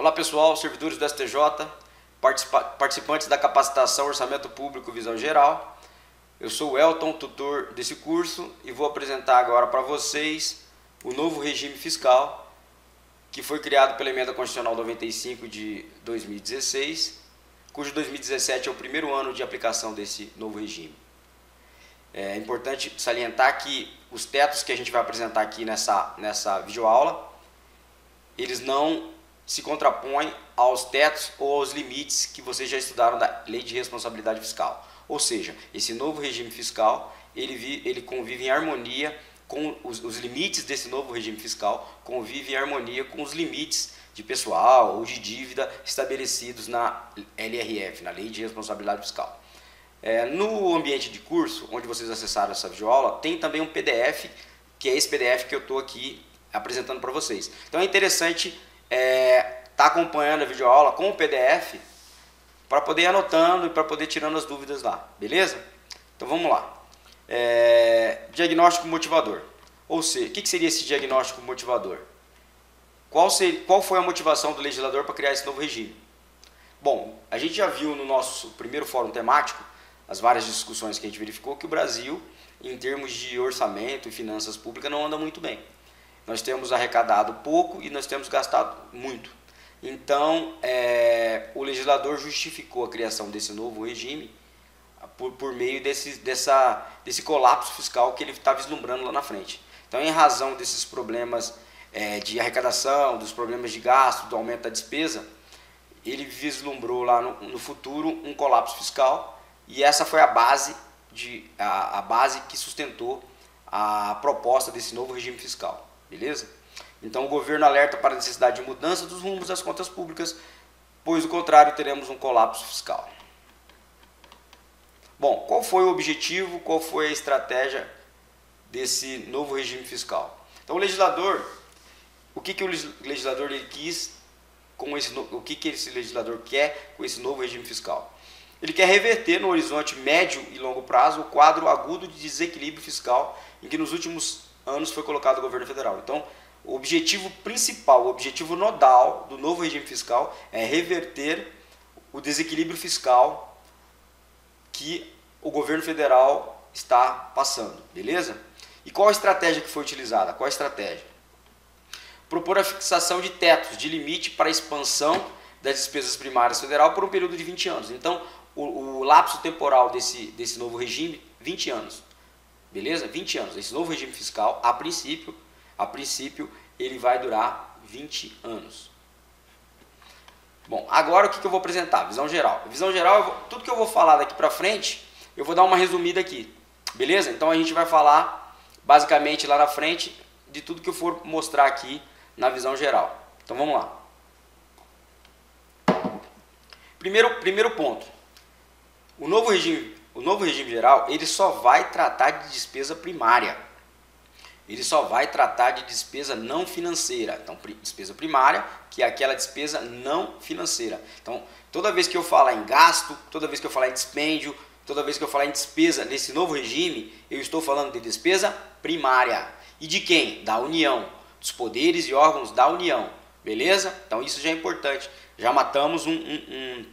Olá pessoal, servidores do STJ, participantes da capacitação Orçamento Público Visão Geral. Eu sou o Elton, tutor desse curso, e vou apresentar agora para vocês o novo regime fiscal que foi criado pela Emenda Constitucional 95 de 2016, cujo 2017 é o primeiro ano de aplicação desse novo regime. É importante salientar que os tetos que a gente vai apresentar aqui nessa videoaula, eles não se contrapõem aos tetos ou aos limites que vocês já estudaram da Lei de Responsabilidade Fiscal. Ou seja, esse novo regime fiscal, ele convive em harmonia com os limites desse novo regime fiscal, convive em harmonia com os limites de pessoal ou de dívida estabelecidos na LRF, na Lei de Responsabilidade Fiscal. No ambiente de curso, onde vocês acessaram essa videoaula, tem também um PDF, que é esse PDF que eu estou aqui apresentando para vocês. Então é interessante estar acompanhando a videoaula com o PDF para poder ir anotando e para poder ir tirando as dúvidas lá, beleza? Então vamos lá. Diagnóstico motivador. Ou seja, o que seria esse diagnóstico motivador? Qual foi a motivação do legislador para criar esse novo regime? Bom, a gente já viu no nosso primeiro fórum temático, as várias discussões que a gente verificou, que o Brasil, em termos de orçamento e finanças públicas, não anda muito bem. Nós temos arrecadado pouco e nós temos gastado muito. Então, o legislador justificou a criação desse novo regime por meio desse colapso fiscal que ele está vislumbrando lá na frente. Então, em razão desses problemas de arrecadação, dos problemas de gasto, do aumento da despesa, ele vislumbrou lá no futuro um colapso fiscal, e essa foi a base que sustentou a proposta desse novo regime fiscal, beleza? Então o governo alerta para a necessidade de mudança dos rumos das contas públicas, pois do contrário teremos um colapso fiscal. Bom, qual foi o objetivo, qual foi a estratégia desse novo regime fiscal? Então o legislador, o que o legislador ele quis com o que esse legislador quer com esse novo regime fiscal? Ele quer reverter no horizonte médio e longo prazo o quadro agudo de desequilíbrio fiscal em que nos últimos anos foi colocado o governo federal. Então, o objetivo principal, o objetivo nodal do novo regime fiscal é reverter o desequilíbrio fiscal que o governo federal está passando, beleza? E qual a estratégia que foi utilizada? Qual a estratégia? Propor a fixação de tetos, de limite para a expansão das despesas primárias federal por um período de 20 anos. Então, o lapso temporal desse novo regime, 20 anos. Beleza? 20 anos. Esse novo regime fiscal, a princípio, ele vai durar 20 anos. Bom, agora o que eu vou apresentar? Visão geral. Visão geral, tudo que eu vou falar daqui para frente, eu vou dar uma resumida aqui. Beleza? Então a gente vai falar, basicamente, lá na frente, de tudo que eu for mostrar aqui na visão geral. Então vamos lá. Primeiro ponto. O novo regime geral, ele só vai tratar de despesa primária. Ele só vai tratar de despesa não financeira. Então, despesa primária, que é aquela despesa não financeira. Então, toda vez que eu falar em gasto, toda vez que eu falar em dispêndio, toda vez que eu falar em despesa nesse novo regime, eu estou falando de despesa primária. E de quem? Da União. Dos poderes e órgãos da União. Beleza? Então, isso já é importante. Já matamos um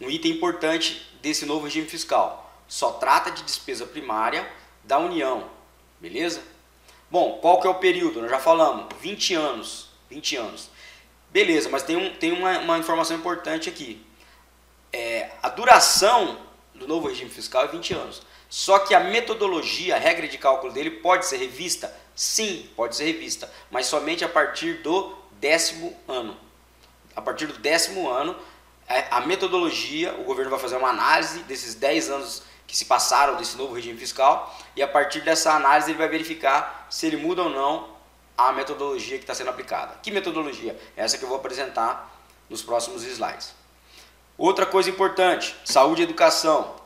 item importante desse novo regime fiscal. Só trata de despesa primária da União. Beleza? Bom, qual que é o período? Nós já falamos, 20 anos. 20 anos. Beleza, mas tem uma informação importante aqui. A duração do novo regime fiscal é 20 anos. Só que a metodologia, a regra de cálculo dele pode ser revista? Sim, pode ser revista, mas somente a partir do 10º ano. A partir do 10º ano, a metodologia, o governo vai fazer uma análise desses 10 anos que se passaram desse novo regime fiscal, e a partir dessa análise ele vai verificar se ele muda ou não a metodologia que está sendo aplicada. Que metodologia? Essa que eu vou apresentar nos próximos slides. Outra coisa importante, saúde e educação.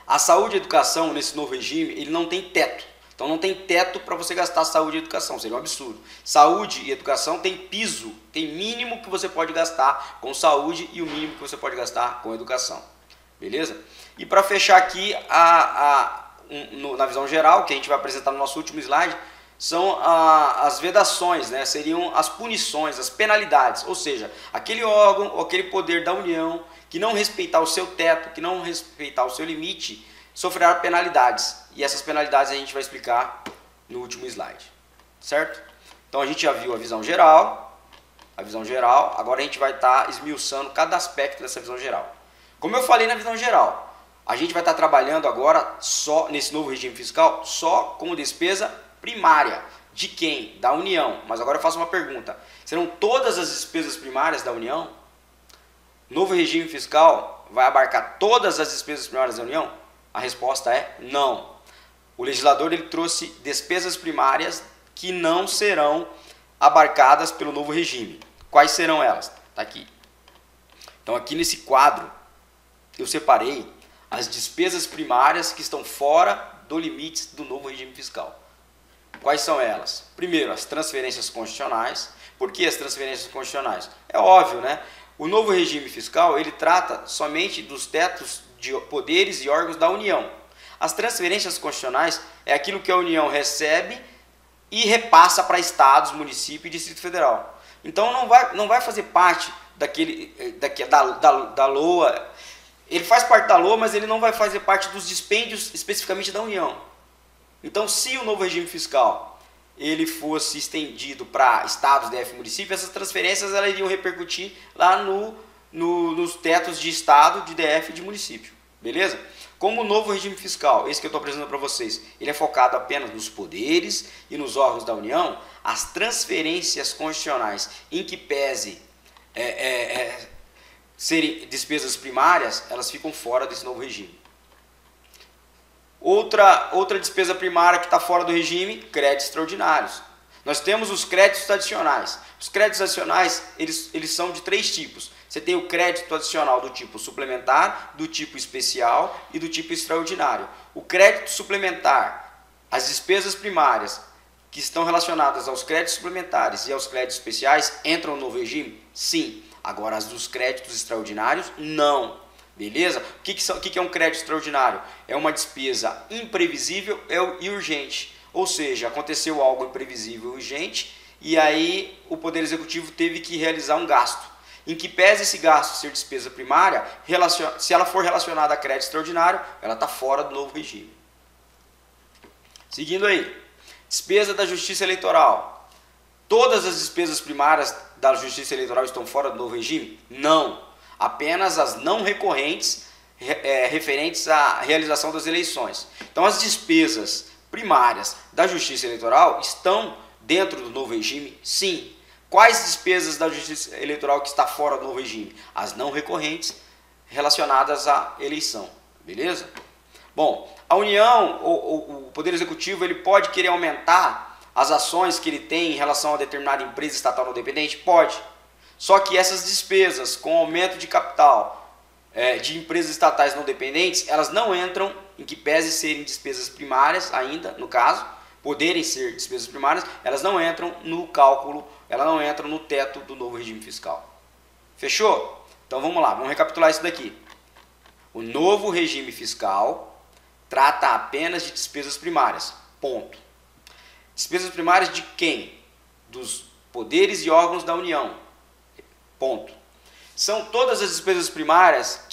A saúde e educação nesse novo regime, ele não tem teto. Então não tem teto para você gastar saúde e educação, seria um absurdo. Saúde e educação tem piso, tem mínimo que você pode gastar com saúde e o mínimo que você pode gastar com educação. Beleza? E para fechar aqui na visão geral, que a gente vai apresentar no nosso último slide, são as vedações, né? Seriam as punições, as penalidades, ou seja, aquele órgão ou aquele poder da União que não respeitar o seu teto, que não respeitar o seu limite, sofrerá penalidades. E essas penalidades a gente vai explicar no último slide, certo? Então a gente já viu a visão geral, agora a gente vai estar esmiuçando cada aspecto dessa visão geral. Como eu falei na visão geral, a gente vai estar trabalhando agora só nesse novo regime fiscal, só com despesa primária. De quem? Da União. Mas agora eu faço uma pergunta. Serão todas as despesas primárias da União? Novo regime fiscal vai abarcar todas as despesas primárias da União? A resposta é não. O legislador ele trouxe despesas primárias que não serão abarcadas pelo novo regime. Quais serão elas? Está aqui. Então aqui nesse quadro eu separei as despesas primárias que estão fora do limite do novo regime fiscal. Quais são elas? Primeiro, as transferências constitucionais. Por que as transferências constitucionais? É óbvio, né? O novo regime fiscal, ele trata somente dos tetos de poderes e órgãos da União. As transferências constitucionais é aquilo que a União recebe e repassa para estados, municípios e Distrito Federal. Então não vai fazer parte da LOA. Ele faz parte da LOA, mas ele não vai fazer parte dos dispêndios especificamente da União. Então, se o novo regime fiscal ele fosse estendido para estados, DF e município, essas transferências elas iriam repercutir lá nos tetos de estado, de DF e de município. Beleza? Como o novo regime fiscal, esse que eu estou apresentando para vocês, ele é focado apenas nos poderes e nos órgãos da União, as transferências constitucionais em que pese serem despesas primárias, elas ficam fora desse novo regime. Outra despesa primária que está fora do regime, créditos extraordinários. Nós temos os créditos adicionais. Os créditos adicionais, eles são de 3 tipos. Você tem o crédito adicional do tipo suplementar, do tipo especial e do tipo extraordinário. O crédito suplementar, as despesas primárias que estão relacionadas aos créditos suplementares e aos créditos especiais entram no novo regime? Sim. Agora, as dos créditos extraordinários, não. Beleza? O que é um crédito extraordinário? É uma despesa imprevisível e urgente. Ou seja, aconteceu algo imprevisível e urgente e aí o Poder Executivo teve que realizar um gasto. Em que pese esse gasto ser despesa primária, se ela for relacionada a crédito extraordinário, ela está fora do novo regime. Seguindo aí, despesa da Justiça Eleitoral. Todas as despesas primárias da Justiça Eleitoral estão fora do novo regime? Não. Apenas as não recorrentes referentes à realização das eleições. Então as despesas primárias da Justiça Eleitoral estão dentro do novo regime? Sim. Quais despesas da Justiça Eleitoral que está fora do novo regime? As não recorrentes relacionadas à eleição. Beleza? Bom, a União, o Poder Executivo, ele pode querer aumentar as ações que ele tem em relação a determinada empresa estatal não dependente? Pode. Só que essas despesas com aumento de capital de empresas estatais não dependentes, elas não entram, em que pese serem despesas primárias ainda, no caso, poderem ser despesas primárias, elas não entram no cálculo, elas não entram no teto do novo regime fiscal. Fechou? Então vamos lá, vamos recapitular isso daqui. O novo regime fiscal trata apenas de despesas primárias, ponto. Despesas primárias de quem? Dos poderes e órgãos da União. Ponto. São todas as despesas primárias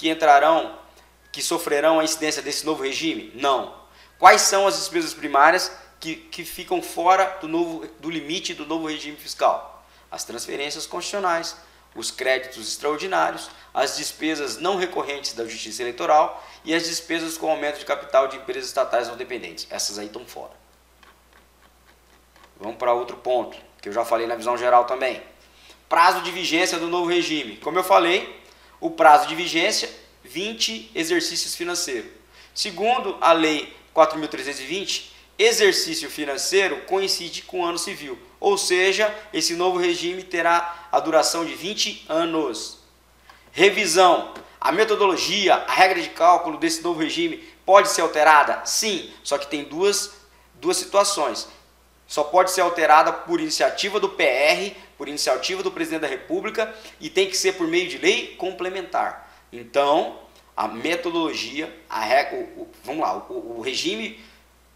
que sofrerão a incidência desse novo regime? Não. Quais são as despesas primárias que ficam fora do limite do novo regime fiscal? As transferências constitucionais, os créditos extraordinários, as despesas não recorrentes da Justiça Eleitoral e as despesas com aumento de capital de empresas estatais não dependentes. Essas aí estão fora. Vamos para outro ponto, que eu já falei na visão geral também. Prazo de vigência do novo regime. Como eu falei, o prazo de vigência, 20 exercícios financeiros. Segundo a Lei 4.320, exercício financeiro coincide com o ano civil. Ou seja, esse novo regime terá a duração de 20 anos. Revisão. A metodologia, a regra de cálculo desse novo regime pode ser alterada? Sim, só que tem duas situações. Só pode ser alterada por iniciativa do PR, por iniciativa do Presidente da República e tem que ser por meio de lei complementar. Então, a metodologia, vamos lá, o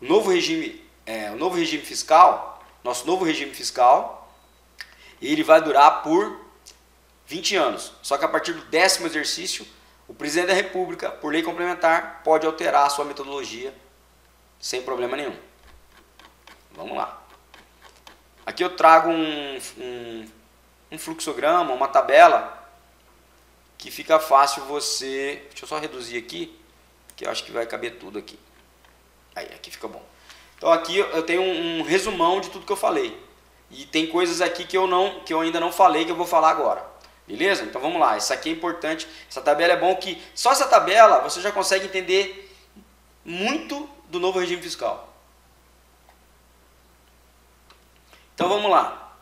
novo regime fiscal, nosso novo regime fiscal, ele vai durar por 20 anos. Só que a partir do 10º exercício, o presidente da República, por lei complementar, pode alterar a sua metodologia sem problema nenhum. Vamos lá. Aqui eu trago um fluxograma, uma tabela, que fica fácil você... Deixa eu só reduzir aqui, que eu acho que vai caber tudo aqui. Aí, aqui fica bom. Então aqui eu tenho um resumão de tudo que eu falei. E tem coisas aqui que eu ainda não falei, que eu vou falar agora. Beleza? Então vamos lá. Isso aqui é importante. Essa tabela é bom que... Só essa tabela você já consegue entender muito do novo regime fiscal. Então vamos lá.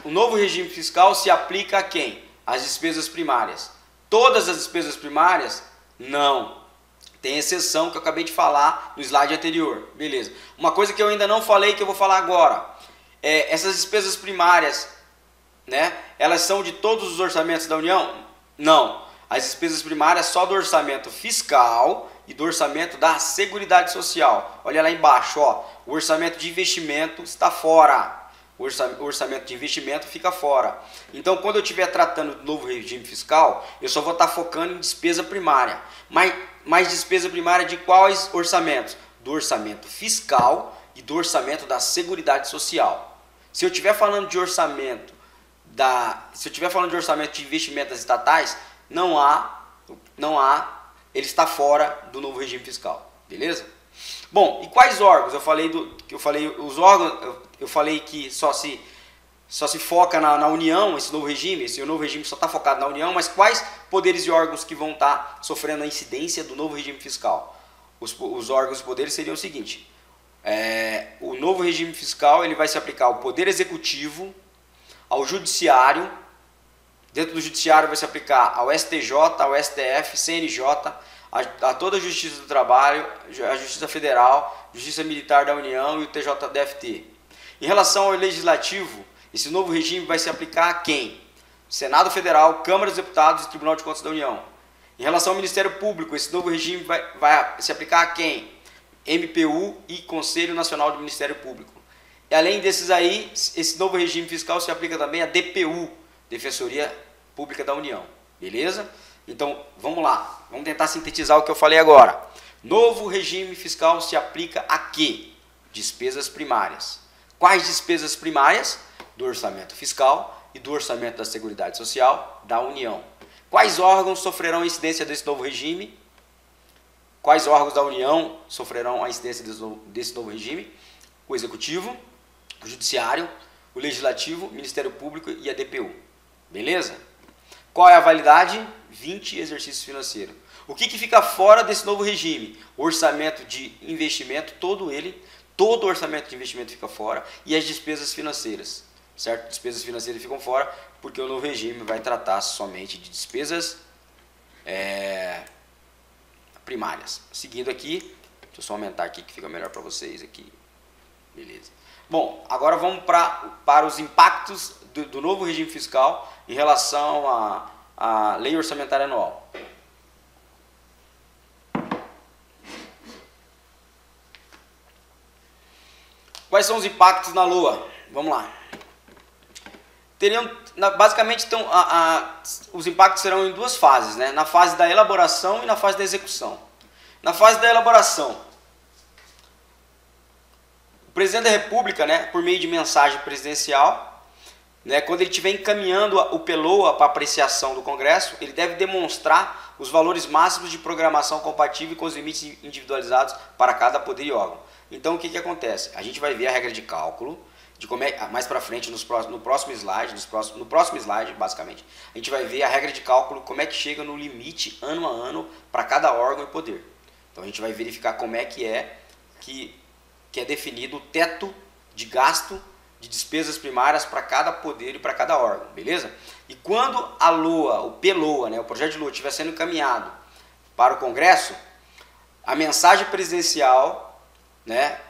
O novo regime fiscal se aplica a quem? As despesas primárias. Todas as despesas primárias? Não. Tem exceção que eu acabei de falar no slide anterior. Beleza. Uma coisa que eu ainda não falei, que eu vou falar agora. Essas despesas primárias, né, elas são de todos os orçamentos da União? Não. As despesas primárias só do orçamento fiscal e do orçamento da Seguridade Social. Olha lá embaixo, ó, o orçamento de investimento está fora. O orçamento de investimento fica fora. Então, quando eu estiver tratando do novo regime fiscal, eu só vou estar focando em despesa primária. Mas despesa primária de quais orçamentos? Do orçamento fiscal e do orçamento da Seguridade Social. Se eu estiver falando de orçamento de investimentos estatais, não há, ele está fora do novo regime fiscal, beleza? Bom, e quais órgãos? Eu falei que só se foca na União, esse novo regime só está focado na União, mas quais poderes e órgãos que vão estar sofrendo a incidência do novo regime fiscal? Os órgãos e poderes seriam o seguinte: o novo regime fiscal ele vai se aplicar ao Poder Executivo, ao Judiciário. Dentro do Judiciário vai se aplicar ao STJ, ao STF, CNJ, a toda a Justiça do Trabalho, a Justiça Federal, Justiça Militar da União e o TJDFT. Em relação ao Legislativo, esse novo regime vai se aplicar a quem? Senado Federal, Câmara dos Deputados e Tribunal de Contas da União. Em relação ao Ministério Público, esse novo regime vai se aplicar a quem? MPU e Conselho Nacional do Ministério Público. E além desses aí, esse novo regime fiscal se aplica também à DPU, Defensoria Pública da União. Beleza? Então, vamos lá. Vamos tentar sintetizar o que eu falei agora. Novo regime fiscal se aplica a quê? Despesas primárias. Quais despesas primárias? Do orçamento fiscal e do orçamento da Seguridade Social da União. Quais órgãos sofrerão a incidência desse novo regime? Quais órgãos da União sofrerão a incidência desse novo regime? O Executivo, o Judiciário, o Legislativo, o Ministério Público e a DPU. Beleza? Qual é a validade? 20 exercícios financeiros. O que fica fora desse novo regime? O orçamento de investimento, todo o orçamento de investimento fica fora, e as despesas financeiras. Certo? Despesas financeiras ficam fora porque o novo regime vai tratar somente de despesas primárias. Seguindo aqui, deixa eu só aumentar aqui que fica melhor para vocês aqui. Beleza. Bom, agora vamos para os impactos do novo regime fiscal em relação à Lei Orçamentária Anual. Quais são os impactos na LOA? Vamos lá. Basicamente, os impactos serão em duas fases, né? Na fase da elaboração e na fase da execução. Na fase da elaboração, o presidente da República, né, por meio de mensagem presidencial, né, quando ele estiver encaminhando o PELOA para apreciação do Congresso, ele deve demonstrar os valores máximos de programação compatível com os limites individualizados para cada poder e órgão. Então, o que acontece? A gente vai ver a regra de cálculo, de como mais para frente, no próximo slide, basicamente, a gente vai ver a regra de cálculo, como é que chega no limite ano a ano para cada órgão e poder. Então, a gente vai verificar como é que é definido o teto de gasto de despesas primárias para cada poder e para cada órgão, beleza? E quando a LOA, o PLOA, né, o projeto de LOA estiver sendo encaminhado para o Congresso, a mensagem presidencial, né,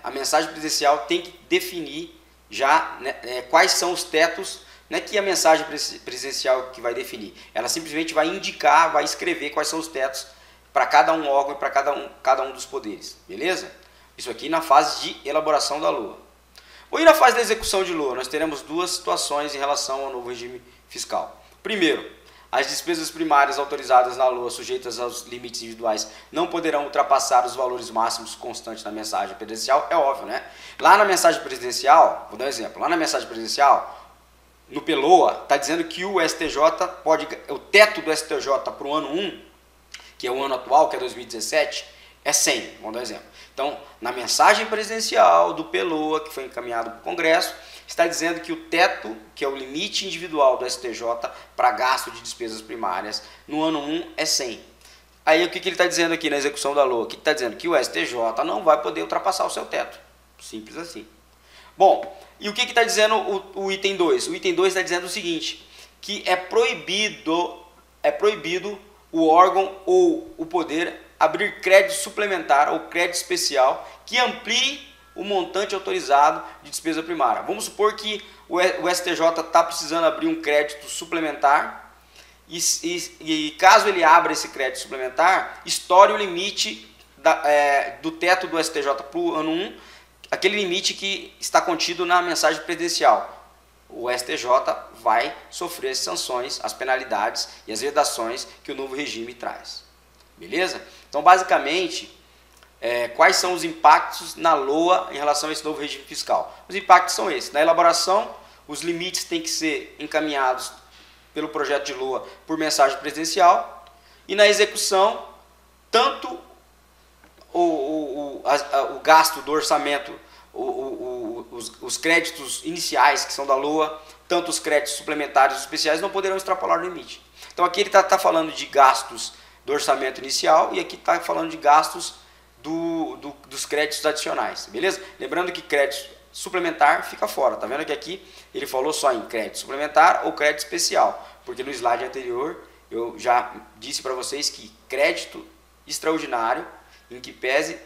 tem que definir já, né, quais são os tetos, não é que a mensagem presidencial que vai definir, ela simplesmente vai indicar, vai escrever quais são os tetos para cada um órgão e para cada um dos poderes, beleza? Isso aqui na fase de elaboração da LOA. E na fase da execução de LOA, nós teremos duas situações em relação ao novo regime fiscal. Primeiro, as despesas primárias autorizadas na LOA sujeitas aos limites individuais não poderão ultrapassar os valores máximos constantes na mensagem presidencial, é óbvio, né? Lá na mensagem presidencial, vou dar um exemplo, lá na mensagem presidencial, no PLOA, está dizendo que o STJ pode, o teto do STJ para o ano 1, que é o ano atual, que é 2017, é 100, vamos dar um exemplo. Então, na mensagem presidencial do PLOA, que foi encaminhado para o Congresso, está dizendo que o teto, que é o limite individual do STJ para gasto de despesas primárias, no ano 1 é 100. Aí o que ele está dizendo aqui na execução da LOA? O que está dizendo? Que o STJ não vai poder ultrapassar o seu teto. Simples assim. Bom, e o que está dizendo o item 2? O item 2 está dizendo o seguinte, que é proibido o órgão ou o poder abrir crédito suplementar ou crédito especial que amplie o montante autorizado de despesa primária. Vamos supor que o STJ está precisando abrir um crédito suplementar e caso ele abra esse crédito suplementar, estoure o limite do teto do STJ para o ano 1, aquele limite que está contido na mensagem presidencial. O STJ vai sofrer as sanções, as penalidades e as vedações que o novo regime traz. Beleza? Então, basicamente, quais são os impactos na LOA em relação a esse novo regime fiscal? Os impactos são esses. Na elaboração, os limites têm que ser encaminhados pelo projeto de LOA por mensagem presidencial. E na execução, tanto o gasto do orçamento, os créditos iniciais que são da LOA, tanto os créditos suplementares e especiais não poderão extrapolar o limite. Então aqui ele está falando de gastos do orçamento inicial e aqui está falando de gastos dos créditos adicionais, beleza? Lembrando que crédito suplementar fica fora, tá vendo que aqui ele falou só em crédito suplementar ou crédito especial, porque no slide anterior eu já disse para vocês que crédito extraordinário, em que pese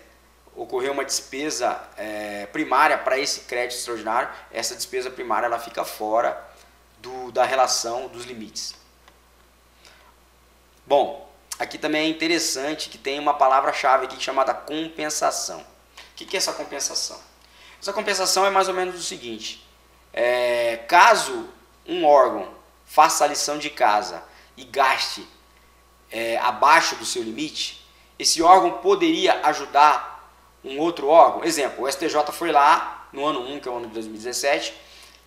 ocorrer uma despesa primária para esse crédito extraordinário, essa despesa primária ela fica fora da relação dos limites. Bom, aqui também é interessante que tem uma palavra-chave aqui chamada compensação. O que é essa compensação? Essa compensação é mais ou menos o seguinte, caso um órgão faça a lição de casa e gaste abaixo do seu limite, esse órgão poderia ajudar um outro órgão. Exemplo, o STJ foi lá no ano 1, que é o ano de 2017,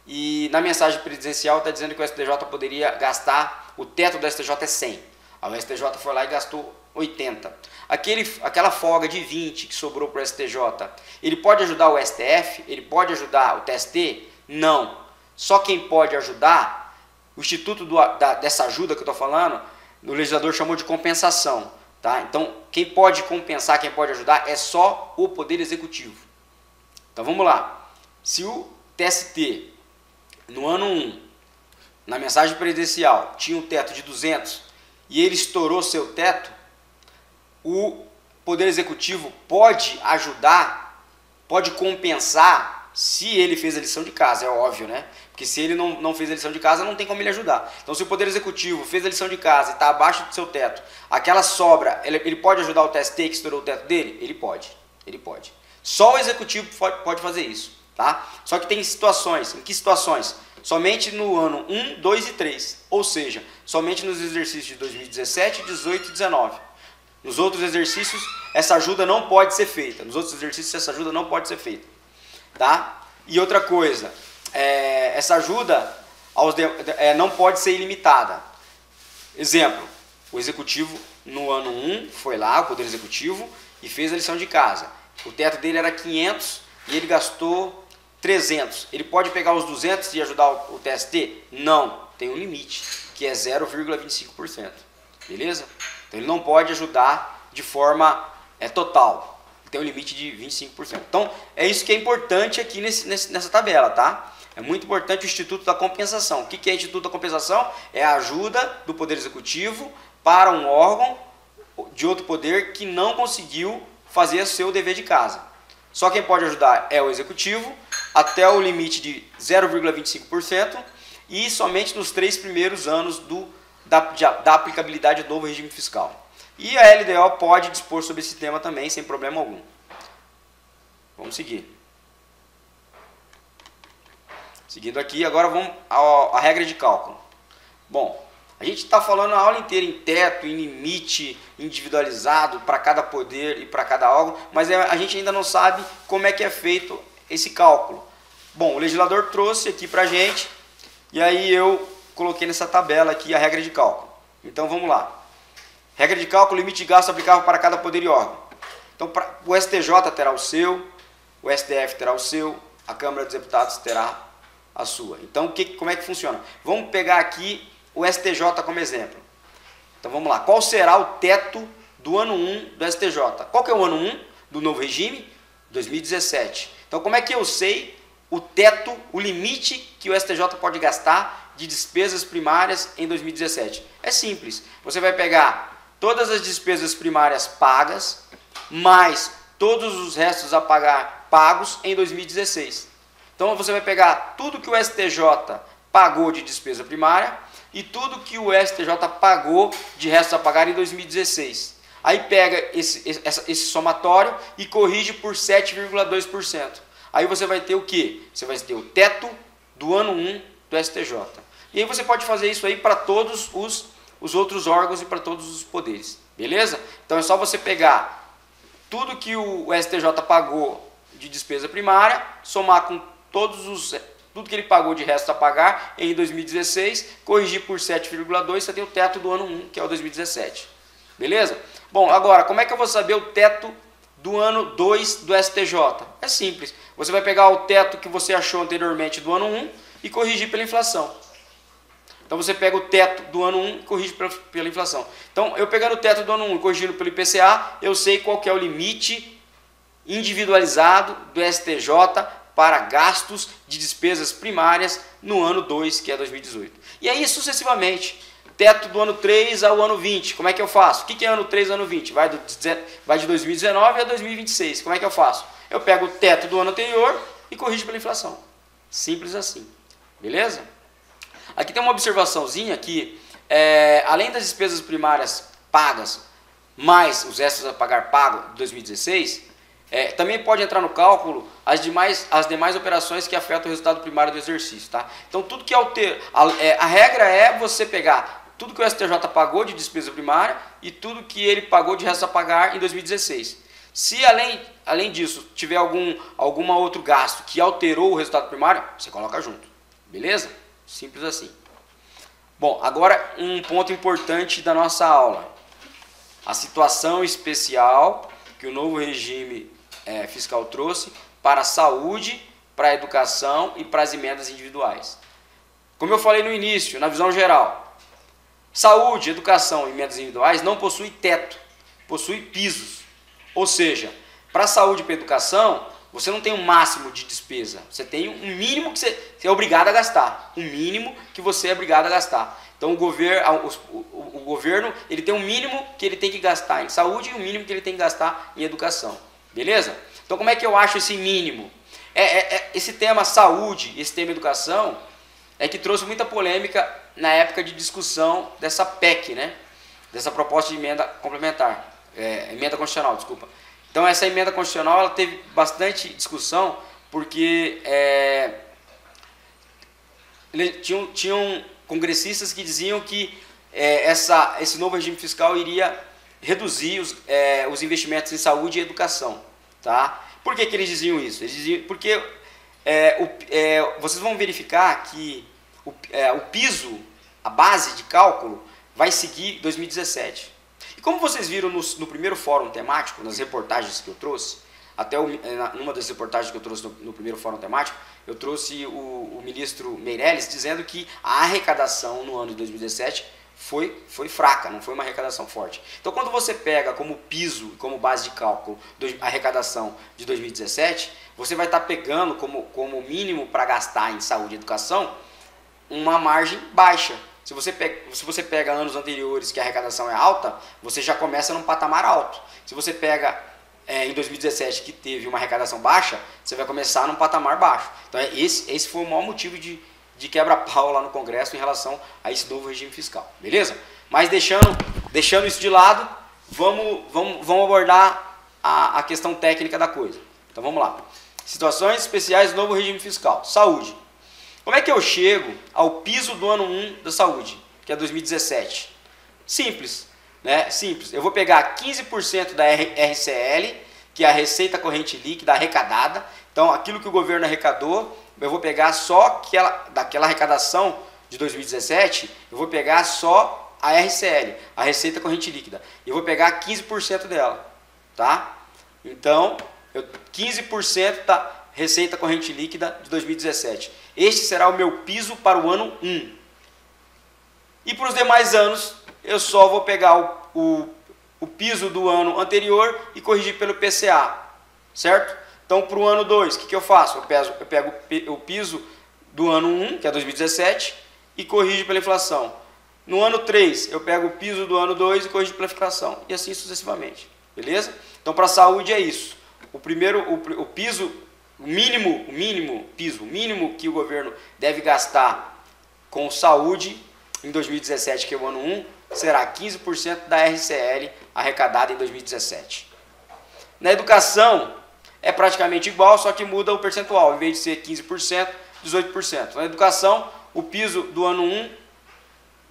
e na mensagem presidencial está dizendo que o STJ poderia gastar, o teto do STJ é 100. Aí o STJ foi lá e gastou 80. Aquela folga de 20 que sobrou para o STJ, ele pode ajudar o STF? Ele pode ajudar o TST? Não. Só quem pode ajudar, o instituto dessa ajuda que eu estou falando, o legislador chamou de compensação. Tá? Então, quem pode compensar, quem pode ajudar é só o Poder Executivo. Então, vamos lá. Se o TST, no ano 1, na mensagem presidencial, tinha um teto de 200 e ele estourou seu teto, o Poder Executivo pode ajudar, pode compensar se ele fez a lição de casa, é óbvio, né? Porque se ele não fez a lição de casa, não tem como ele ajudar. Então, se o Poder Executivo fez a lição de casa e está abaixo do seu teto, aquela sobra, ele pode ajudar o TST que estourou o teto dele? Ele pode. Ele pode. Só o Executivo pode fazer isso. Tá? Só que tem situações. Em que situações? Somente no ano 1, 2 e 3. Ou seja, somente nos exercícios de 2017, 18 e 19. Nos outros exercícios, essa ajuda não pode ser feita. Nos outros exercícios, essa ajuda não pode ser feita. Tá? E outra coisa, essa ajuda não pode ser ilimitada. Exemplo, o Executivo no ano 1 foi lá, o Poder Executivo, e fez a lição de casa. O teto dele era 500 e ele gastou 300. Ele pode pegar os 200 e ajudar o TST? Não, tem um limite, que é 0,25%. Beleza? Então ele não pode ajudar de forma total. Tem um limite de 25%. Então, é isso que é importante aqui nessa tabela, tá? É muito importante o Instituto da Compensação. O que é o Instituto da Compensação? É a ajuda do Poder Executivo para um órgão de outro poder que não conseguiu fazer o seu dever de casa. Só quem pode ajudar é o Executivo, até o limite de 0,25% e somente nos 3 primeiros anos da aplicabilidade do novo regime fiscal. E a LDO pode dispor sobre esse tema também, sem problema algum. Vamos seguir. Seguindo aqui, agora vamos à regra de cálculo. Bom, a gente está falando a aula inteira em teto, em limite individualizado para cada poder e para cada órgão, mas a gente ainda não sabe como é que é feito esse cálculo. Bom, o legislador trouxe aqui para a gente, e aí eu coloquei nessa tabela aqui a regra de cálculo. Então vamos lá. Regra de cálculo, limite de gasto aplicável para cada poder e órgão. Então o STJ terá o seu, o STF terá o seu, a Câmara dos Deputados terá a sua. Então como é que funciona? Vamos pegar aqui o STJ como exemplo. Então vamos lá. Qual será o teto do ano 1 do STJ? Qual que é o ano 1 do novo regime? 2017. Então como é que eu sei o teto, o limite que o STJ pode gastar de despesas primárias em 2017? É simples. Você vai pegar todas as despesas primárias pagas, mais todos os restos a pagar pagos em 2016. Então você vai pegar tudo que o STJ pagou de despesa primária e tudo que o STJ pagou de restos a pagar em 2016. Aí pega esse somatório e corrige por 7,2%. Aí você vai ter o quê? Você vai ter o teto do ano 1 do STJ. E aí você pode fazer isso aí para todos os outros órgãos e para todos os poderes. Beleza? Então é só você pegar tudo que o STJ pagou de despesa primária, somar com tudo que ele pagou de resto a pagar em 2016, corrigir por 7,2, você tem o teto do ano 1, que é o 2017. Beleza? Bom, agora, como é que eu vou saber o teto do ano 2 do STJ? É simples. Você vai pegar o teto que você achou anteriormente do ano 1 e corrigir pela inflação. Então você pega o teto do ano 1 e corrige pela inflação. Então, eu pegando o teto do ano 1 e corrigindo pelo IPCA, eu sei qual que é o limite individualizado do STJ para gastos de despesas primárias no ano 2, que é 2018. E aí, sucessivamente, teto do ano 3 ao ano 20, como é que eu faço? O que é ano 3 ao ano 20? Vai de 2019 a 2026, como é que eu faço? Eu pego o teto do ano anterior e corrijo pela inflação. Simples assim. Beleza? Aqui tem uma observaçãozinha que, além das despesas primárias pagas, mais os restos a pagar pago de 2016, também pode entrar no cálculo as demais operações que afetam o resultado primário do exercício. Tá? Então, tudo que altera. A regra é você pegar tudo que o STJ pagou de despesa primária e tudo que ele pagou de resto a pagar em 2016. Se além disso tiver algum outro gasto que alterou o resultado primário, você coloca junto. Beleza? Simples assim. Bom, agora um ponto importante da nossa aula. A situação especial que o novo regime fiscal trouxe para a saúde, para a educação e para as emendas individuais. Como eu falei no início, na visão geral, saúde, educação e emendas individuais não possuem teto, possuem pisos. Ou seja, para a saúde e para a educação, você não tem um máximo de despesa, você tem um mínimo que você é obrigado a gastar, um mínimo que você é obrigado a gastar. Então o governo ele tem um mínimo que ele tem que gastar em saúde e um mínimo que ele tem que gastar em educação. Beleza? Então como é que eu acho esse mínimo? Esse tema saúde, esse tema educação, é que trouxe muita polêmica na época de discussão dessa PEC, né? Dessa proposta de emenda complementar, emenda constitucional, desculpa. Então essa emenda constitucional ela teve bastante discussão porque tinham congressistas que diziam que esse novo regime fiscal iria reduzir os investimentos em saúde e educação. Tá? Por que eles diziam isso? Eles diziam, porque vocês vão verificar que o piso, a base de cálculo, vai seguir 2017. E como vocês viram no primeiro fórum temático, nas reportagens que eu trouxe, até numa das reportagens que eu trouxe no primeiro fórum temático, eu trouxe o ministro Meirelles dizendo que a arrecadação no ano de 2017 foi fraca, não foi uma arrecadação forte. Então, quando você pega como piso, como base de cálculo, a arrecadação de 2017, você vai estar pegando como mínimo para gastar em saúde e educação uma margem baixa. Se você pega anos anteriores que a arrecadação é alta, você já começa num patamar alto. Se você pega em 2017 que teve uma arrecadação baixa, você vai começar num patamar baixo. Então esse foi o maior motivo de quebra-pau lá no Congresso em relação a esse novo regime fiscal. Beleza? Mas deixando isso de lado, vamos abordar a questão técnica da coisa. Então vamos lá. Situações especiais do novo regime fiscal. Saúde. Como é que eu chego ao piso do ano 1 da saúde, que é 2017? Simples, né? Simples. Eu vou pegar 15% da RCL, que é a receita corrente líquida arrecadada. Então, aquilo que o governo arrecadou, eu vou pegar só daquela arrecadação de 2017, eu vou pegar só a RCL, a receita corrente líquida. E eu vou pegar 15% dela, tá? Então, 15% da receita corrente líquida de 2017. Este será o meu piso para o ano 1. E para os demais anos, eu só vou pegar o piso do ano anterior e corrigir pelo PCA, certo? Então, para o ano 2, o que eu faço? Eu pego o piso do ano 1, que é 2017, e corrijo pela inflação. No ano 3, eu pego o piso do ano 2 e corrijo pela inflação. E assim sucessivamente. Beleza? Então, para a saúde é isso. O piso, o mínimo que o governo deve gastar com saúde em 2017, que é o ano 1, será 15% da RCL arrecadada em 2017. Na educação, é praticamente igual, só que muda o percentual. Em vez de ser 15%, 18%. Na educação, o piso do ano 1,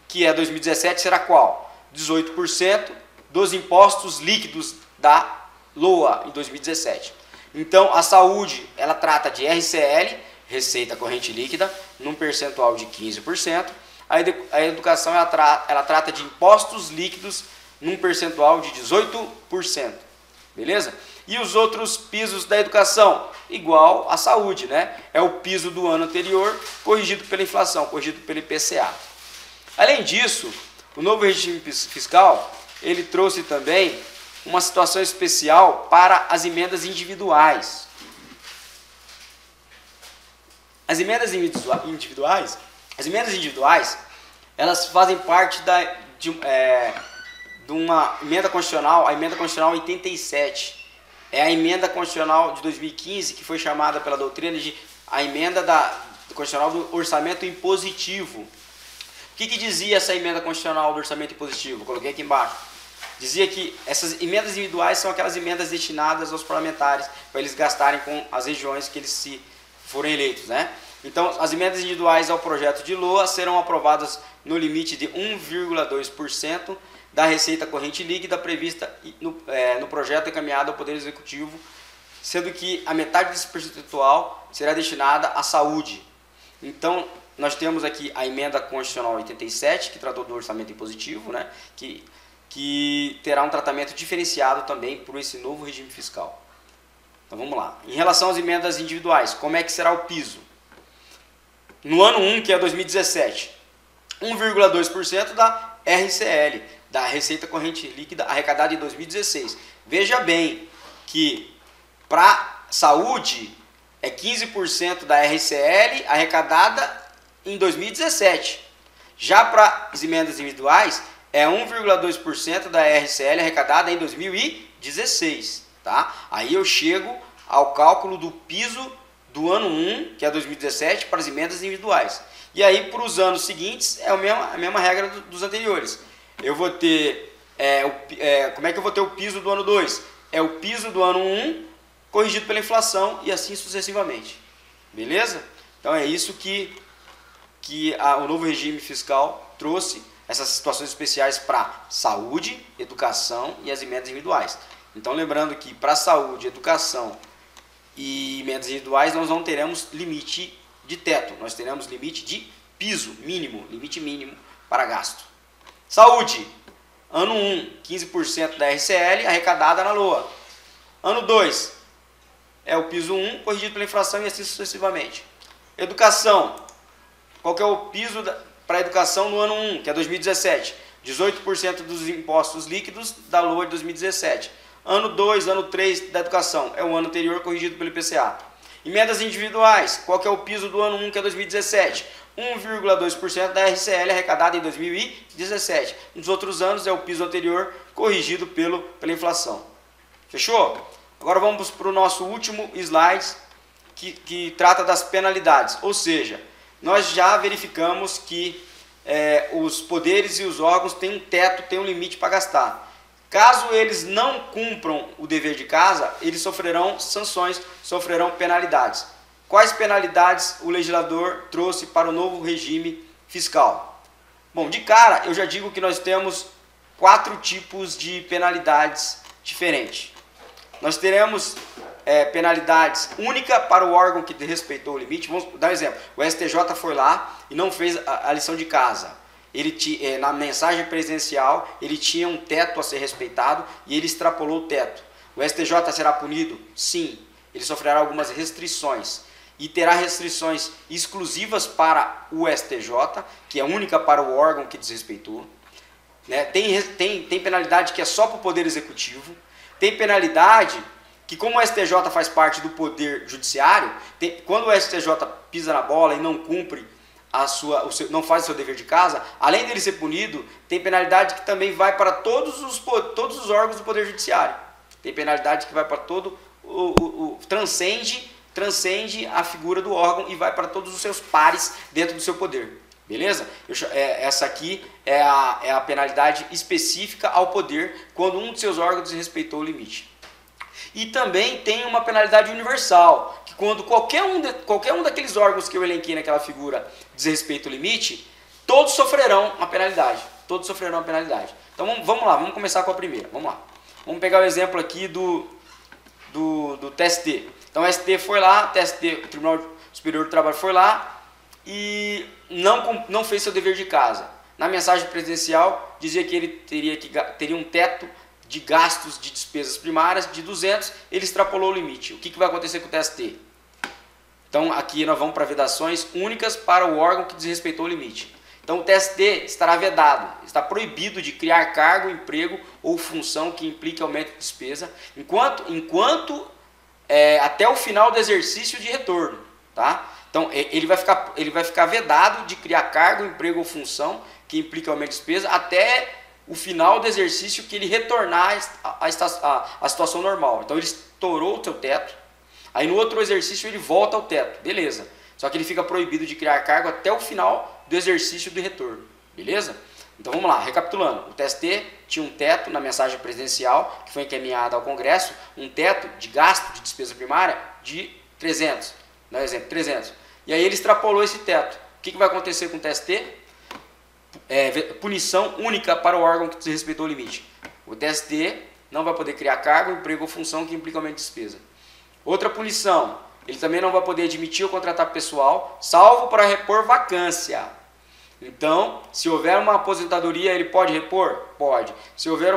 que é 2017, será qual? 18% dos impostos líquidos da LOA em 2017. Então, a saúde, ela trata de RCL, receita corrente líquida, num percentual de 15%. A educação, ela trata de impostos líquidos, num percentual de 18%. Beleza? E os outros pisos da educação, igual à saúde, né? É o piso do ano anterior, corrigido pela inflação, corrigido pelo IPCA. Além disso, o novo regime fiscal, ele trouxe também uma situação especial para as emendas individuais. As emendas individuais, elas fazem parte de uma emenda constitucional, a emenda constitucional 87. É a emenda constitucional de 2015, que foi chamada pela doutrina de a emenda constitucional do orçamento impositivo. O que dizia essa emenda constitucional do orçamento impositivo? Eu coloquei aqui embaixo. Dizia que essas emendas individuais são aquelas emendas destinadas aos parlamentares, para eles gastarem com as regiões que eles se forem eleitos, né? Então, as emendas individuais ao projeto de LOA serão aprovadas no limite de 1,2% da receita corrente líquida prevista no projeto encaminhado ao Poder Executivo, sendo que a metade desse percentual será destinada à saúde. Então, nós temos aqui a emenda constitucional 87, que tratou do orçamento impositivo, né, que terá um tratamento diferenciado também por esse novo regime fiscal. Então, vamos lá. Em relação às emendas individuais, como é que será o piso? No ano 1, que é 2017, 1,2% da RCL, da Receita Corrente Líquida arrecadada em 2016. Veja bem que para saúde é 15% da RCL arrecadada em 2017. Já para as emendas individuais é 1,2% da RCL arrecadada em 2016. Tá? Aí eu chego ao cálculo do piso do ano 1, que é 2017, para as emendas individuais. E aí, para os anos seguintes, é a mesma regra dos anteriores. Eu vou ter, como é que eu vou ter o piso do ano 2? É o piso do ano 1, corrigido pela inflação, e assim sucessivamente. Beleza? Então é isso que o novo regime fiscal trouxe, essas situações especiais para saúde, educação e as emendas individuais. Então lembrando que para saúde, educação e emendas individuais nós não teremos limite de teto, nós teremos limite de piso mínimo, limite mínimo para gasto. Saúde, ano 1, 15% da RCL arrecadada na LOA. Ano 2, é o piso 1, corrigido pela inflação e assim sucessivamente. Educação, qual que é o piso para a educação no ano 1, que é 2017? 18% dos impostos líquidos da LOA de 2017. Ano 2, ano 3 da educação, é o ano anterior corrigido pelo IPCA. Emendas individuais, qual que é o piso do ano 1, que é 2017? 1,2% da RCL arrecadada em 2017. Nos outros anos é o piso anterior corrigido pela inflação. Fechou? Agora vamos para o nosso último slide, que trata das penalidades. Ou seja, nós já verificamos que os poderes e os órgãos têm um teto, têm um limite para gastar. Caso eles não cumpram o dever de casa, eles sofrerão sanções, sofrerão penalidades. Quais penalidades o legislador trouxe para o novo regime fiscal? Bom, de cara, eu já digo que nós temos 4 tipos de penalidades diferentes. Nós teremos penalidades única para o órgão que desrespeitou o limite. Vamos dar um exemplo. O STJ foi lá e não fez a lição de casa. Na mensagem presidencial, ele tinha um teto a ser respeitado e ele extrapolou o teto. O STJ será punido? Sim. Ele sofrerá algumas restrições. E terá restrições exclusivas para o STJ, que é única para o órgão que desrespeitou. Né? Tem penalidade que é só para o Poder Executivo. Tem penalidade que, como o STJ faz parte do Poder Judiciário, quando o STJ pisa na bola e não cumpre não faz o seu dever de casa, além dele ser punido, tem penalidade que também vai para todos os órgãos do Poder Judiciário. Tem penalidade que vai para transcende a figura do órgão e vai para todos os seus pares dentro do seu poder. Beleza? Essa aqui é a penalidade específica ao poder quando um de seus órgãos desrespeitou o limite. E também tem uma penalidade universal, que quando qualquer um daqueles órgãos que eu elenquei naquela figura desrespeita o limite, todos sofrerão uma penalidade. Todos sofrerão uma penalidade. Então vamos lá, vamos começar com a primeira. Vamos lá. Vamos pegar o exemplo aqui do TST. Então o ST foi lá, o Tribunal Superior do Trabalho foi lá e não fez seu dever de casa. Na mensagem presidencial dizia que ele teria um teto de gastos de despesas primárias de 200, ele extrapolou o limite. O que vai acontecer com o TST? Então aqui nós vamos para vedações únicas para o órgão que desrespeitou o limite. Então o TST estará vedado, está proibido de criar cargo, emprego ou função que implique aumento de despesa, enquanto até o final do exercício de retorno. Tá? Então ele vai ficar vedado de criar cargo, emprego ou função que implique aumento de despesa até o final do exercício que ele retornar à situação normal. Então ele estourou o seu teto, aí no outro exercício ele volta ao teto, beleza. Só que ele fica proibido de criar cargo até o final do exercício de retorno, beleza? Então vamos lá, recapitulando. O TST tinha um teto na mensagem presidencial, que foi encaminhada ao Congresso, um teto de gasto de despesa primária de 300, dá um exemplo, 300. E aí ele extrapolou esse teto. O que vai acontecer com o TST? Punição única para o órgão que desrespeitou o limite. O TST não vai poder criar cargo, emprego ou função que implica aumento de despesa. Outra punição, ele também não vai poder admitir ou contratar pessoal, salvo para repor vacância. Então, se houver uma aposentadoria, ele pode repor? Pode. Se houver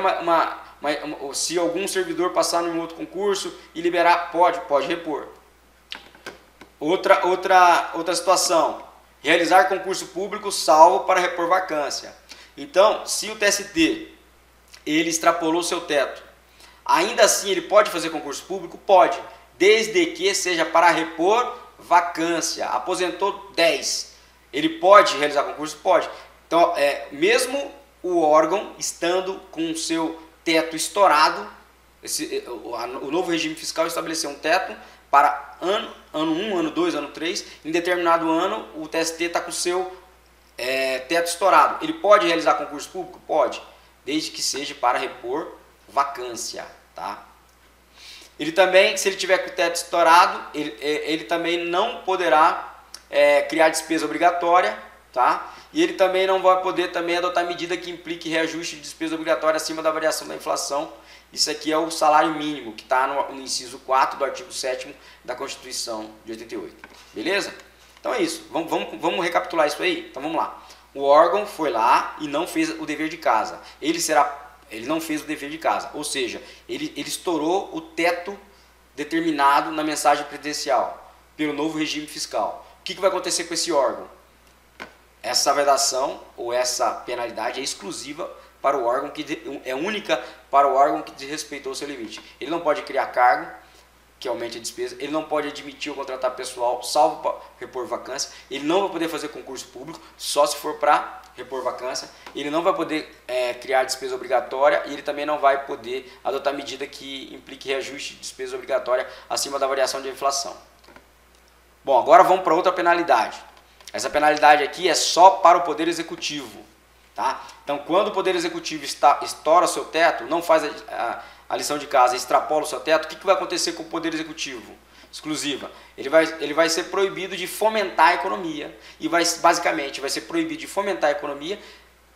se algum servidor passar em outro concurso e liberar, pode repor. Outra situação. Realizar concurso público salvo para repor vacância. Então, se o TST ele extrapolou seu teto, ainda assim ele pode fazer concurso público? Pode, desde que seja para repor vacância. Aposentou 10, ele pode realizar concurso? Pode. Então, mesmo o órgão estando com o seu teto estourado, o novo regime fiscal estabeleceu um teto para ano 1, ano 2, ano 3, em determinado ano o TST está com o seu teto estourado. Ele pode realizar concurso público? Pode, desde que seja para repor vacância. Tá? Ele também, se ele tiver com o teto estourado, ele também não poderá criar despesa obrigatória, tá? E ele também não vai poder também adotar medida que implique reajuste de despesa obrigatória acima da variação da inflação. Isso aqui é o salário mínimo, que está no inciso 4 do artigo 7º da Constituição de 88. Beleza? Então é isso. Vamos recapitular isso aí? Então vamos lá. O órgão foi lá e não fez o dever de casa. Ele não fez o dever de casa. Ou seja, ele estourou o teto determinado na mensagem presidencial pelo novo regime fiscal. O que vai acontecer com esse órgão? Essa vedação ou essa penalidade é exclusiva para o órgão é única para o órgão que desrespeitou o seu limite. Ele não pode criar cargo que aumente a despesa, ele não pode admitir ou contratar pessoal, salvo para repor vacância, ele não vai poder fazer concurso público, só se for para repor vacância, ele não vai poder criar despesa obrigatória e ele também não vai poder adotar medida que implique reajuste de despesa obrigatória acima da variação de inflação. Bom, agora vamos para outra penalidade. Essa penalidade aqui é só para o Poder Executivo. Tá? Então, quando o Poder Executivo estoura seu teto, não faz a lição de casa, extrapola o seu teto, o que vai acontecer com o Poder Executivo? Exclusiva. Ele vai ser proibido de fomentar a economia. E basicamente vai ser proibido de fomentar a economia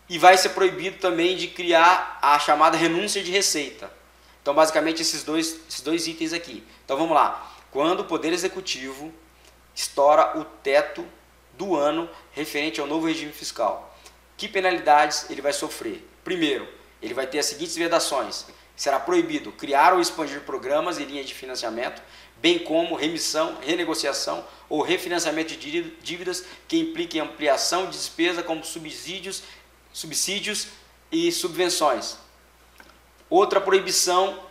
e vai ser proibido também de criar a chamada renúncia de receita. Então, basicamente, esses dois itens aqui. Então, vamos lá. Quando o Poder Executivo estoura o teto do ano referente ao novo regime fiscal, que penalidades ele vai sofrer? Primeiro, ele vai ter as seguintes vedações. Será proibido criar ou expandir programas e linhas de financiamento, bem como remissão, renegociação ou refinanciamento de dívidas que impliquem ampliação de despesa como subsídios e subvenções. Outra proibição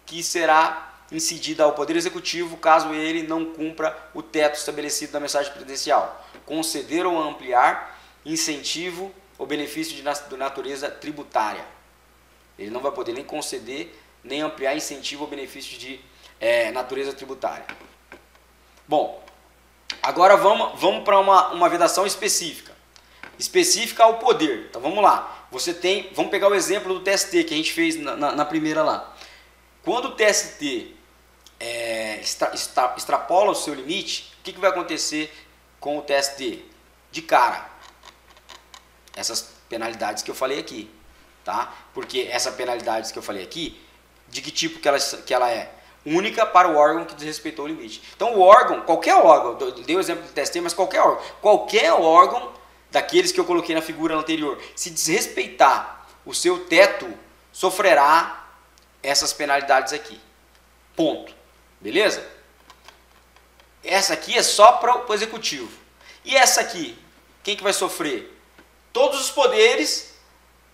que será incidida ao Poder Executivo caso ele não cumpra o teto estabelecido na mensagem presidencial: conceder ou ampliar incentivo ou benefício de natureza tributária. Ele não vai poder nem conceder, nem ampliar incentivo ou benefício de natureza tributária. Bom, agora vamos para uma vedação específica. Específica ao poder. Então vamos lá. Vamos pegar o exemplo do TST que a gente fez na primeira lá. Quando o TST extrapola o seu limite, o que vai acontecer com o TST? De cara, essas penalidades que eu falei aqui, tá? Porque essas penalidades que eu falei aqui, de que tipo que ela é? Única para o órgão que desrespeitou o limite. Então o órgão, qualquer órgão, eu dei o exemplo do TST, mas qualquer órgão daqueles que eu coloquei na figura anterior, se desrespeitar o seu teto, sofrerá essas penalidades aqui. Ponto. Beleza? Essa aqui é só para o executivo. E essa aqui, quem que vai sofrer? Todos os poderes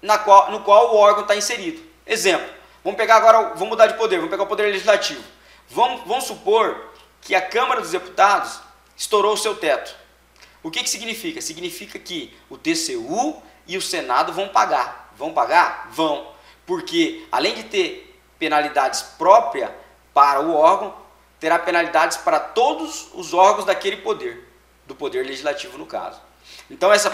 no qual o órgão está inserido. Exemplo, vamos pegar agora, vamos mudar de poder, vamos pegar o poder legislativo. Vamos supor que a Câmara dos Deputados estourou o seu teto. O que significa? Significa que o TCU e o Senado vão pagar. Vão pagar? Vão. Porque além de ter penalidades próprias para o órgão, terá penalidades para todos os órgãos daquele poder, do poder legislativo no caso. Então essas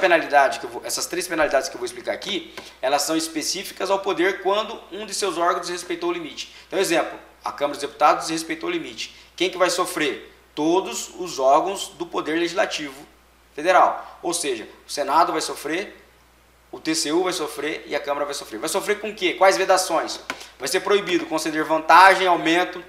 três penalidades que eu vou explicar aqui, elas são específicas ao poder quando um de seus órgãos desrespeitou o limite. Então, exemplo, a Câmara dos Deputados desrespeitou o limite. Quem que vai sofrer? Todos os órgãos do poder legislativo federal. Ou seja, o Senado vai sofrer, o TCU vai sofrer e a Câmara vai sofrer. Vai sofrer com o quê? Quais vedações? Vai ser proibido conceder vantagem, aumento,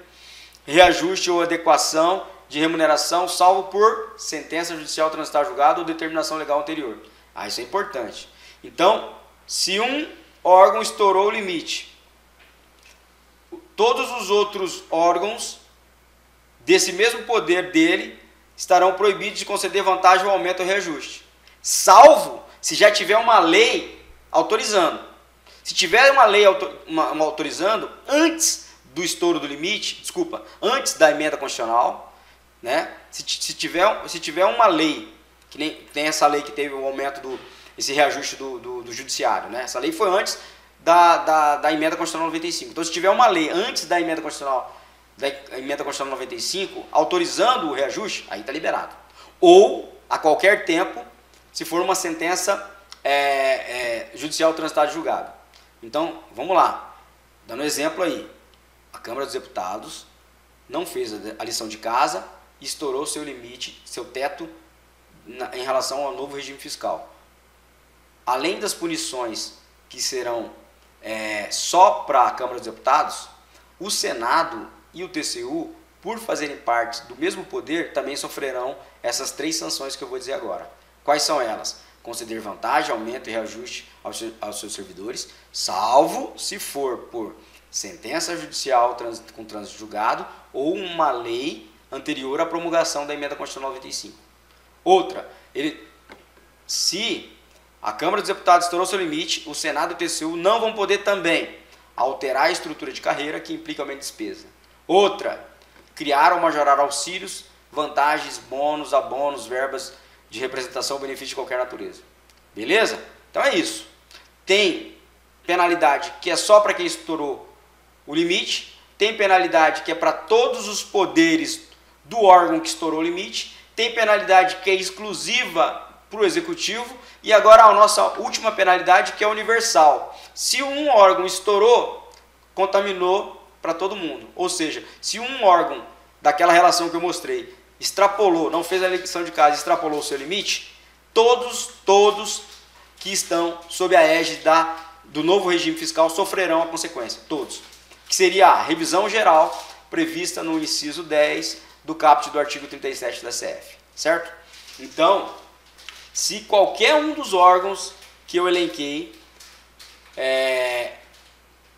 reajuste ou adequação de remuneração, salvo por sentença judicial transitada julgada ou determinação legal anterior. Isso é importante. Então, se um órgão estourou o limite, todos os outros órgãos desse mesmo poder dele estarão proibidos de conceder vantagem ou aumento ou reajuste, salvo se já tiver uma lei autorizando. Se tiver uma lei autorizando antes do estouro do limite, antes da emenda constitucional, né? Se tiver uma lei, que nem tem essa lei que teve o aumento esse reajuste do judiciário, né? Essa lei foi antes da emenda constitucional 95. Então, se tiver uma lei antes da emenda constitucional 95 autorizando o reajuste, aí está liberado. Ou a qualquer tempo, se for uma sentença judicial transitada e julgada. Então, vamos lá. Dando um exemplo aí. A Câmara dos Deputados não fez a lição de casa e estourou seu limite, seu teto em relação ao novo regime fiscal. Além das punições que serão só para a Câmara dos Deputados, o Senado e o TCU, por fazerem parte do mesmo poder, também sofrerão essas três sanções que eu vou dizer agora. Quais são elas? Conceder vantagem, aumento e reajuste aos seus servidores, salvo se for por sentença judicial com trânsito julgado ou uma lei anterior à promulgação da emenda constitucional 95. Outra, se a Câmara dos Deputados estourou seu limite, o Senado e o TCU não vão poder também alterar a estrutura de carreira que implica aumento de despesa. Outra, criar ou majorar auxílios, vantagens, bônus, abonos, verbas de representação ou benefício de qualquer natureza. Beleza? Então é isso. Tem penalidade que é só para quem estourou o limite, tem penalidade que é para todos os poderes do órgão que estourou o limite, tem penalidade que é exclusiva para o executivo. E agora a nossa última penalidade, que é universal. Se um órgão estourou, contaminou para todo mundo. Ou seja, se um órgão daquela relação que eu mostrei extrapolou, não fez a lição de casa, extrapolou o seu limite, todos que estão sob a égide do novo regime fiscal sofrerão a consequência. Todos. Que seria a revisão geral prevista no inciso 10 do caput do artigo 37 da CF. Certo? Então, se qualquer um dos órgãos que eu elenquei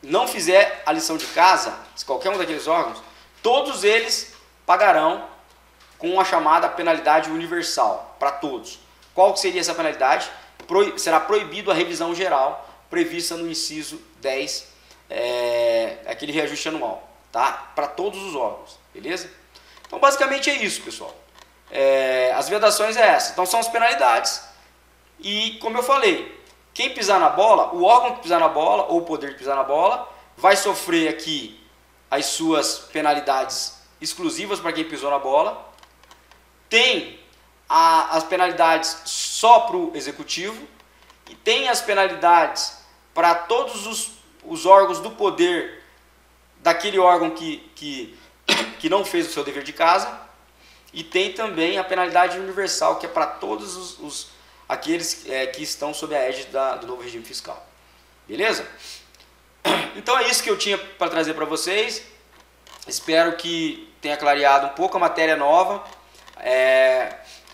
não fizer a lição de casa, se qualquer um daqueles órgãos, todos eles pagarão com a chamada penalidade universal, para todos. Qual que seria essa penalidade? Será proibido a revisão geral prevista no inciso 10, aquele reajuste anual, tá? Para todos os órgãos, beleza? Então, basicamente é isso, pessoal. As vedações é essa. Então, são as penalidades. E, como eu falei, quem pisar na bola, o órgão que pisar na bola, ou o poder que pisar na bola, vai sofrer aqui as suas penalidades exclusivas para quem pisou na bola. Tem as penalidades só para o executivo. E tem as penalidades para todos os órgãos do poder daquele órgão que não fez o seu dever de casa. E tem também a penalidade universal, que é para todos aqueles que estão sob a égide do novo regime fiscal. Beleza? Então é isso que eu tinha para trazer para vocês. Espero que tenha clareado um pouco a matéria nova.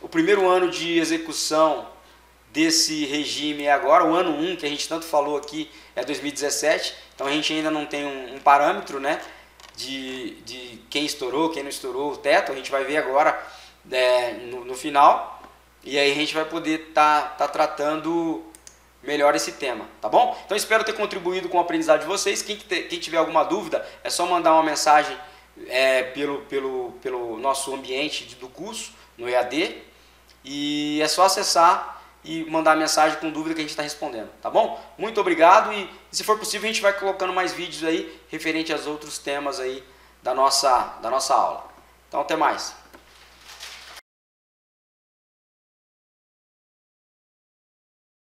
O primeiro ano de execução desse regime é agora, o ano 1, que a gente tanto falou aqui, é 2017. Então a gente ainda não tem um parâmetro, né, de quem estourou, quem não estourou o teto. A gente vai ver agora no final. E aí a gente vai poder tá tratando melhor esse tema, tá bom? Então espero ter contribuído com o aprendizado de vocês. Quem tiver alguma dúvida, é só mandar uma mensagem pelo nosso ambiente do curso, no EAD. E é só acessar e mandar mensagem com dúvida que a gente está respondendo, tá bom? Muito obrigado e se for possível a gente vai colocando mais vídeos aí referente aos outros temas aí da nossa aula. Então até mais.